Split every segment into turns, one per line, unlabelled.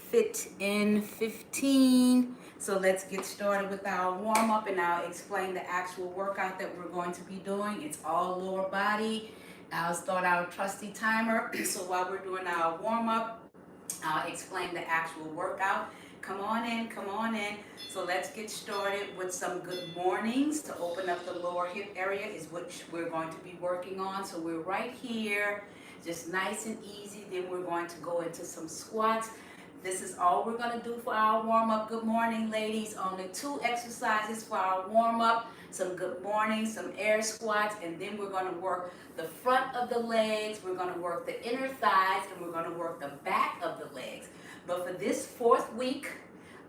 fit in 15. So let's get started with our warm up and I'll explain the actual workout that we're going to be doing. It's all lower body. I'll start our trusty timer. So while we're doing our warm up, I'll explain the actual workout. Come on in, come on in. So let's get started with some good mornings. To open up the lower hip area is what we're going to be working on. So we're right here, just nice and easy. Then we're going to go into some squats. This is all we're going to do for our warm-up. Good morning, ladies. Only 2 exercises for our warm-up. Some good morning, some air squats, and then we're going to work the front of the legs. We're going to work the inner thighs, and we're going to work the back of the legs. But for this 4th week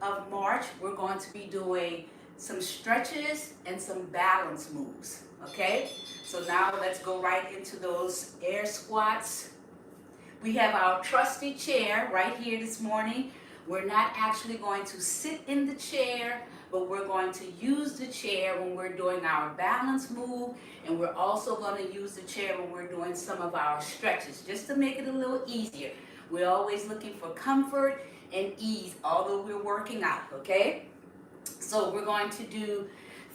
of March, we're going to be doing some stretches and some balance moves, okay? So now let's go right into those air squats. We have our trusty chair right here this morning. We're not actually going to sit in the chair, but we're going to use the chair when we're doing our balance move, and we're also going to use the chair when we're doing some of our stretches, just to make it a little easier. We're always looking for comfort and ease, although we're working out, okay? So we're going to do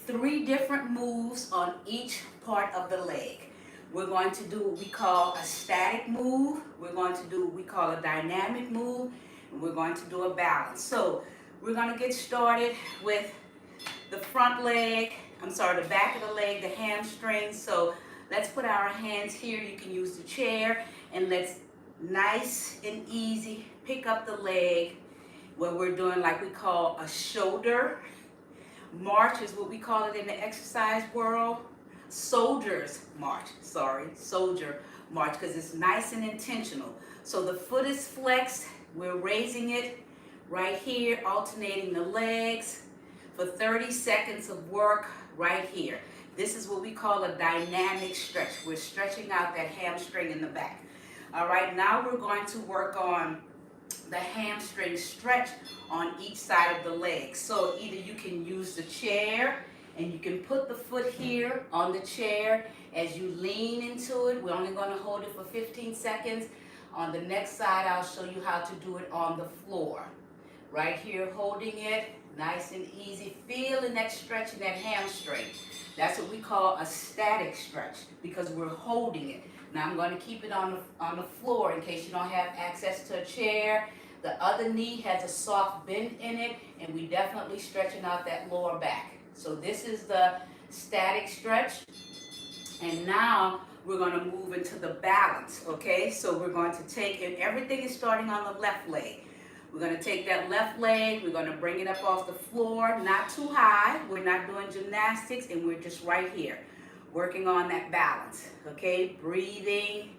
3 different moves on each part of the leg. We're going to do what we call a static move. We're going to do what we call a dynamic move. And we're going to do a balance. So we're going to get started with the front leg. The back of the leg, the hamstring. So let's put our hands here. You can use the chair. And let's nice and easy pick up the leg where we're doing like we call a shoulder march is what we call it in the exercise world. Soldier march, because it's nice and intentional. So the foot is flexed, we're raising it right here, alternating the legs for 30 seconds of work right here. This is what we call a dynamic stretch. We're stretching out that hamstring in the back. All right, now we're going to work on the hamstring stretch on each side of the leg. So either you can use the chair and you can put the foot here on the chair as you lean into it. We're only going to hold it for 15 seconds. On the next side, I'll show you how to do it on the floor. Right here, holding it, nice and easy. Feeling that stretch in that hamstring. That's what we call a static stretch because we're holding it. Now I'm going to keep it on the floor in case you don't have access to a chair. The other knee has a soft bend in it, and we definitely stretching out that lower back. So this is the static stretch. And now we're going to move into the balance, okay? So we're going to take, and everything is starting on the left leg. We're going to take that left leg, we're going to bring it up off the floor, not too high. We're not doing gymnastics, and we're just right here, working on that balance, okay? Breathing,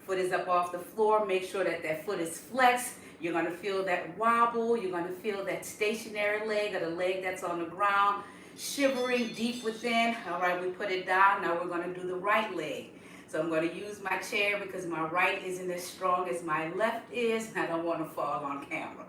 foot is up off the floor. Make sure that that foot is flexed. You're going to feel that wobble. You're going to feel that stationary leg or the leg that's on the ground, shivering deep within. All right, we put it down. Now we're going to do the right leg. So I'm going to use my chair because my right isn't as strong as my left is, and I don't want to fall on camera.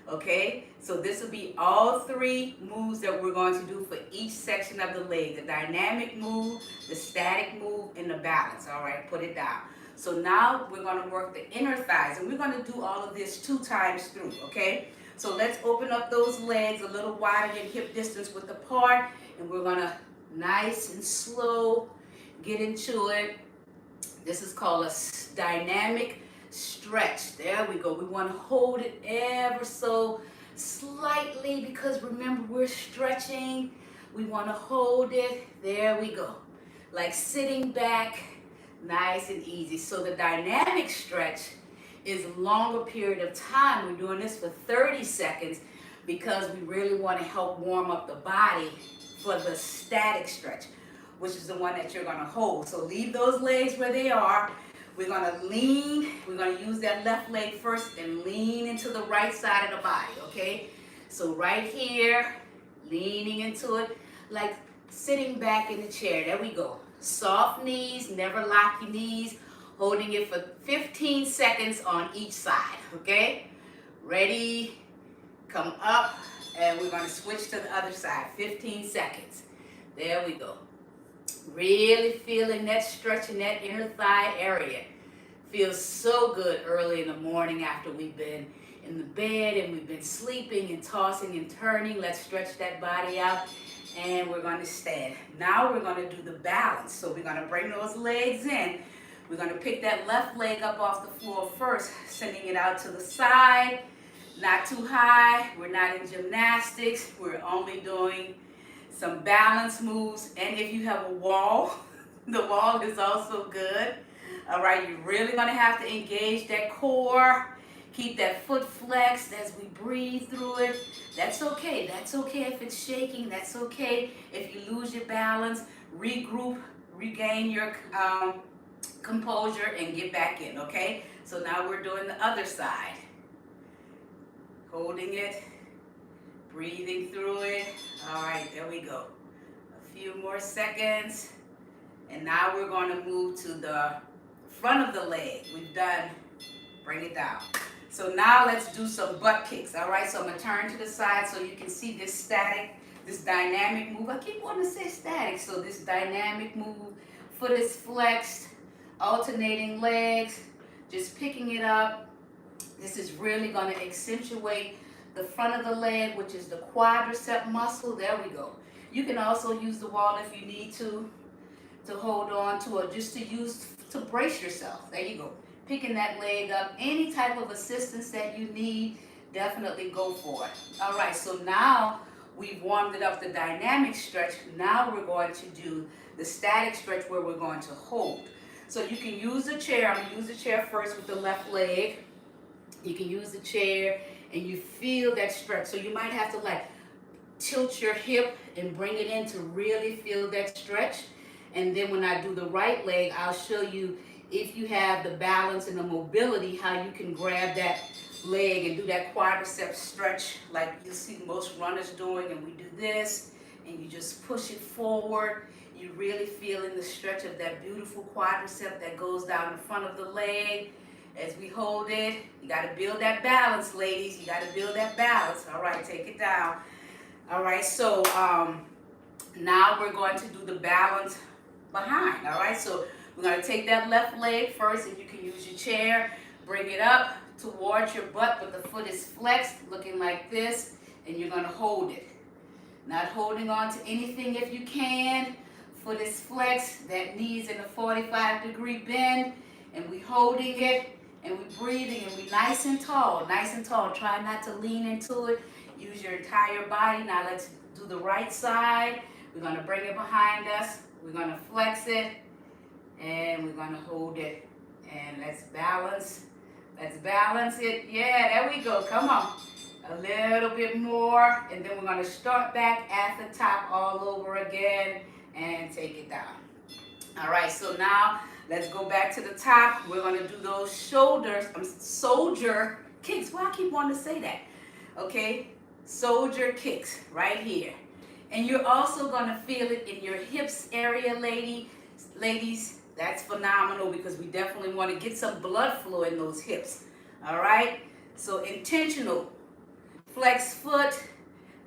Okay, so this will be all 3 moves that we're going to do for each section of the leg. The dynamic move, the static move, and the balance. All right, put it down. So now we're going to work the inner thighs, and we're going to do all of this 2 times through, okay? So let's open up those legs a little wider than hip distance width apart, and we're going to nice and slow get into it. This is called a dynamic stretch. There we go. We want to hold it ever so slightly because remember we're stretching. We want to hold it. There we go. Like sitting back, nice and easy. So the dynamic stretch is a longer period of time. We're doing this for 30 seconds because we really want to help warm up the body for the static stretch, which is the one that you're going to hold. So leave those legs where they are. We're going to lean. We're going to use that left leg first and lean into the right side of the body, okay? So right here, leaning into it, like sitting back in the chair. There we go. Soft knees, never lock your knees. Holding it for 15 seconds on each side, okay? Ready, come up, and we're going to switch to the other side. 15 seconds. There we go. Really feeling that stretch in that inner thigh area. Feels so good early in the morning after we've been in the bed and we've been sleeping and tossing and turning. Let's stretch that body out and we're going to stand. Now we're going to do the balance. So we're going to bring those legs in. We're going to pick that left leg up off the floor first, sending it out to the side. Not too high. We're not in gymnastics. We're only doing some balance moves. And if you have a wall, the wall is also good. All right, you're really going to have to engage that core. Keep that foot flexed as we breathe through it. That's okay. That's okay if it's shaking. That's okay if you lose your balance. Regroup, regain your composure, and get back in, okay? So now we're doing the other side. Holding it, breathing through it. All right, there we go. A few more seconds. And now we're going to move to the front of the leg. We've done, bring it down. So now let's do some butt kicks, all right? So I'm going to turn to the side so you can see this static, this dynamic move. I keep wanting to say static. So this dynamic move, foot is flexed, alternating legs, just picking it up. This is really going to accentuate the front of the leg, which is the quadricep muscle. There we go. You can also use the wall if you need to hold on to, or just to use to brace yourself. There you go. Picking that leg up. Any type of assistance that you need, definitely go for it. All right, so now we've warmed it up, the dynamic stretch. Now we're going to do the static stretch where we're going to hold. So you can use the chair. I'm going to use the chair first with the left leg. You can use the chair and you feel that stretch. So you might have to like tilt your hip and bring it in to really feel that stretch. And then when I do the right leg, I'll show you, if you have the balance and the mobility, how you can grab that leg and do that quadricep stretch like you see most runners doing. And we do this and you just push it forward. You really feel in the stretch of that beautiful quadricep that goes down the front of the leg. As we hold it, you got to build that balance, ladies. You got to build that balance. All right, take it down. All right, so now we're going to do the balance behind. All right, so we're going to take that left leg first, and you can use your chair. Bring it up towards your butt, but the foot is flexed, looking like this, and you're going to hold it. Not holding on to anything if you can. Foot is flexed, that knee's in a 45-degree bend, and we holding it. And we're breathing, and we're nice and tall, nice and tall. Try not to lean into it. Use your entire body. Now let's do the right side. We're going to bring it behind us. We're going to flex it, and we're going to hold it. And let's balance. Let's balance it. Yeah, there we go. Come on. A little bit more. And then we're going to start back at the top all over again and take it down. All right, so now let's go back to the top. We're going to do those soldier kicks. Why I keep wanting to say that? Okay, soldier kicks right here. And you're also going to feel it in your hips area, ladies. That's phenomenal because we definitely want to get some blood flow in those hips. All right, so intentional. Flex foot,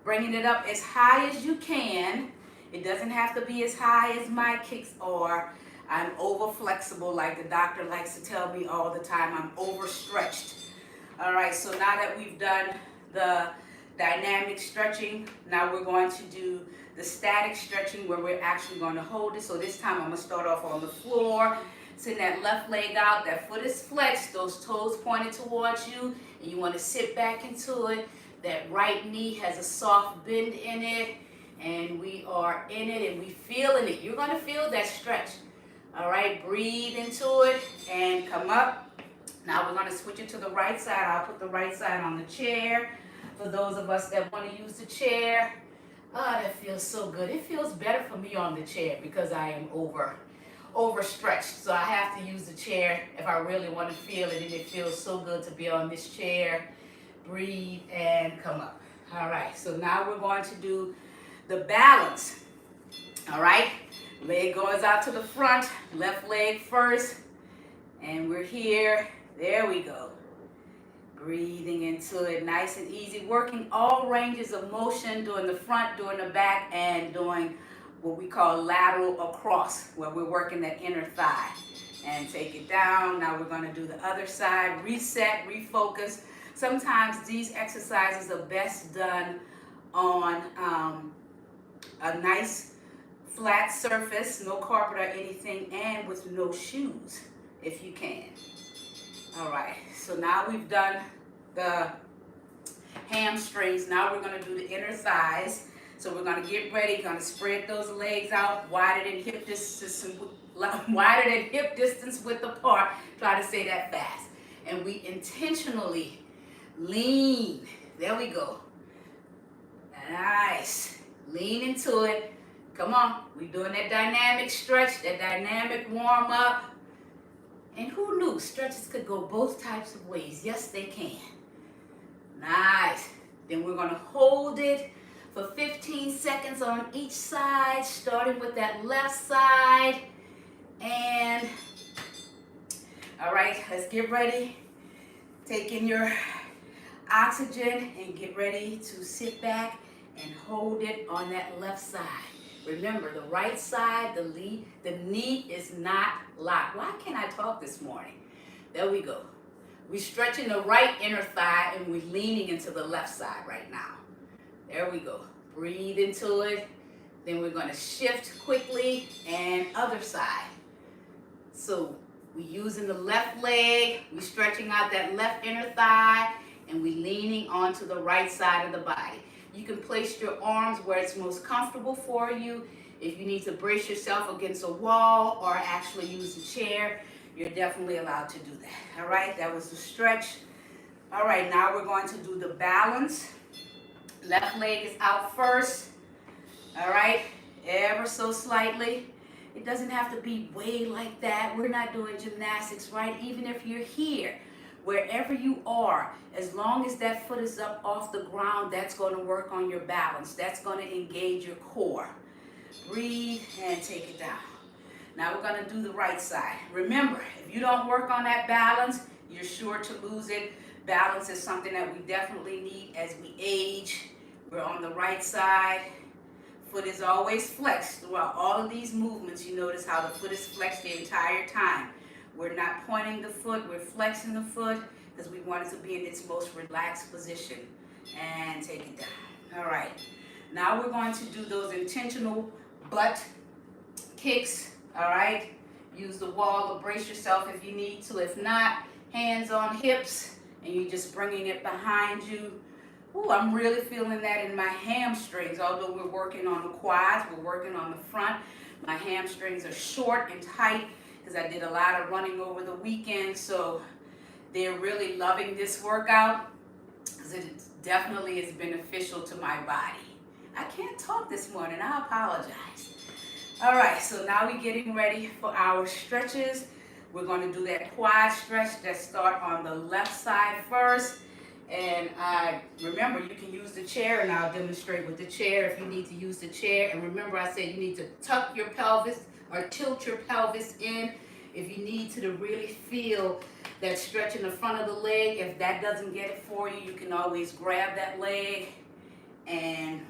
bringing it up as high as you can. It doesn't have to be as high as my kicks are. I'm over flexible, like the doctor likes to tell me all the time. I'm overstretched. All right, so now that we've done the dynamic stretching, now we're going to do the static stretching where we're actually going to hold it. So this time I'm going to start off on the floor. Send that left leg out, that foot is flexed, those toes pointed towards you, and you want to sit back into it. That right knee has a soft bend in it, and we are in it, and we feeling it. You're going to feel that stretch. All right, breathe into it and come up. Now we're going to switch it to the right side. I'll put the right side on the chair. For those of us that want to use the chair, oh, that feels so good. It feels better for me on the chair because I am overstretched. So I have to use the chair if I really want to feel it, and it feels so good to be on this chair. Breathe and come up. All right, so now we're going to do the balance. All right, leg goes out to the front, left leg first, and we're here. There we go. Breathing into it, nice and easy, working all ranges of motion, doing the front, doing the back, and doing what we call lateral across, where we're working that inner thigh. And take it down. Now we're going to do the other side, reset, refocus. sometimes these exercises are best done on a nice flat surface, no carpet or anything, and with no shoes, if you can. All right, so now we've done the hamstrings. Now we're going to do the inner thighs. So we're going to get ready, going to spread those legs out wider than hip distance, width apart. Try to say that fast. And we intentionally lean. There we go. Nice. Lean into it. Come on. We're doing that dynamic stretch, that dynamic warm up. And who knew stretches could go both types of ways? Yes, they can. Nice. Then we're going to hold it for 15 seconds on each side, starting with that left side. And all right, let's get ready. Take in your oxygen and get ready to sit back and hold it on that left side. Remember, the right side, the knee is not locked. Why can't I talk this morning? There we go. We're stretching the right inner thigh and we're leaning into the left side right now. There we go. Breathe into it. Then we're going to shift quickly and other side. So we're using the left leg. We're stretching out that left inner thigh and we're leaning onto the right side of the body. You can place your arms where it's most comfortable for you. If you need to brace yourself against a wall or actually use a chair, you're definitely allowed to do that. All right, that was the stretch. All right, now we're going to do the balance. Left leg is out first. All right, ever so slightly. It doesn't have to be way like that. We're not doing gymnastics, right? Even if you're here, wherever you are, as long as that foot is up off the ground, that's going to work on your balance. That's going to engage your core. Breathe and take it down. Now we're going to do the right side. Remember, if you don't work on that balance, you're sure to lose it. Balance is something that we definitely need as we age. We're on the right side. Foot is always flexed throughout all of these movements. You notice how the foot is flexed the entire time. We're not pointing the foot, we're flexing the foot because we want it to be in its most relaxed position. And take it down. All right. Now we're going to do those intentional butt kicks. All right. Use the wall to brace yourself if you need to. If not, hands on hips and you're just bringing it behind you. Ooh, I'm really feeling that in my hamstrings. Although we're working on the quads, we're working on the front. My hamstrings are short and tight because I did a lot of running over the weekend. So they're really loving this workout because it definitely is beneficial to my body. I can't talk this morning. I apologize. All right, so now we're getting ready for our stretches. We're going to do that quad stretch that start on the left side first. And remember, you can use the chair, and I'll demonstrate with the chair if you need to use the chair. And remember, I said you need to tuck your pelvis or tilt your pelvis in if you need to really feel that stretch in the front of the leg. If that doesn't get it for you, you can always grab that leg and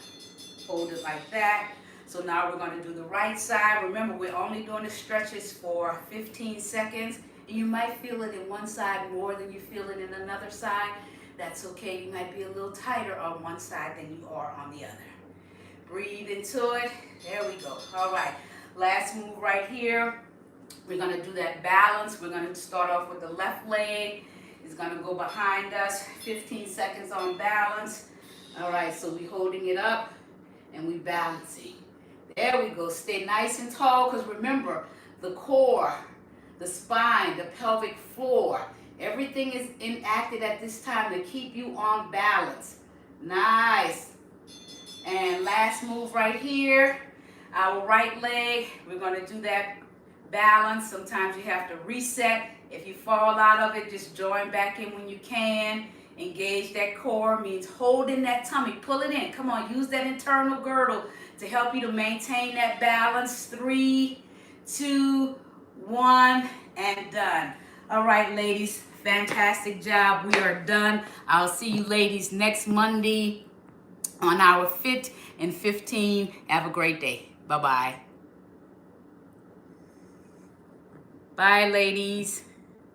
hold it like that. So now we're going to do the right side. Remember, we're only doing the stretches for 15 seconds. And you might feel it in one side more than you feel it in another side. That's okay. You might be a little tighter on one side than you are on the other. Breathe into it. There we go. All right. Last move right here. We're going to do that balance. We're going to start off with the left leg. It's going to go behind us. 15 seconds on balance. All right. So we're holding it up and we're balancing. There we go. Stay nice and tall because remember, the core, the spine, the pelvic floor, everything is enacted at this time to keep you on balance. Nice. And last move right here, our right leg. We're going to do that balance. Sometimes you have to reset. If you fall out of it, just join back in when you can. Engage that core means holding that tummy. Pull it in. Come on, use that internal girdle to help you to maintain that balance. 3, 2, 1, and done. All right, ladies. Fantastic job. We are done. I'll see you ladies next Monday on our Fit in 15. Have a great day. Bye-bye. Bye, ladies.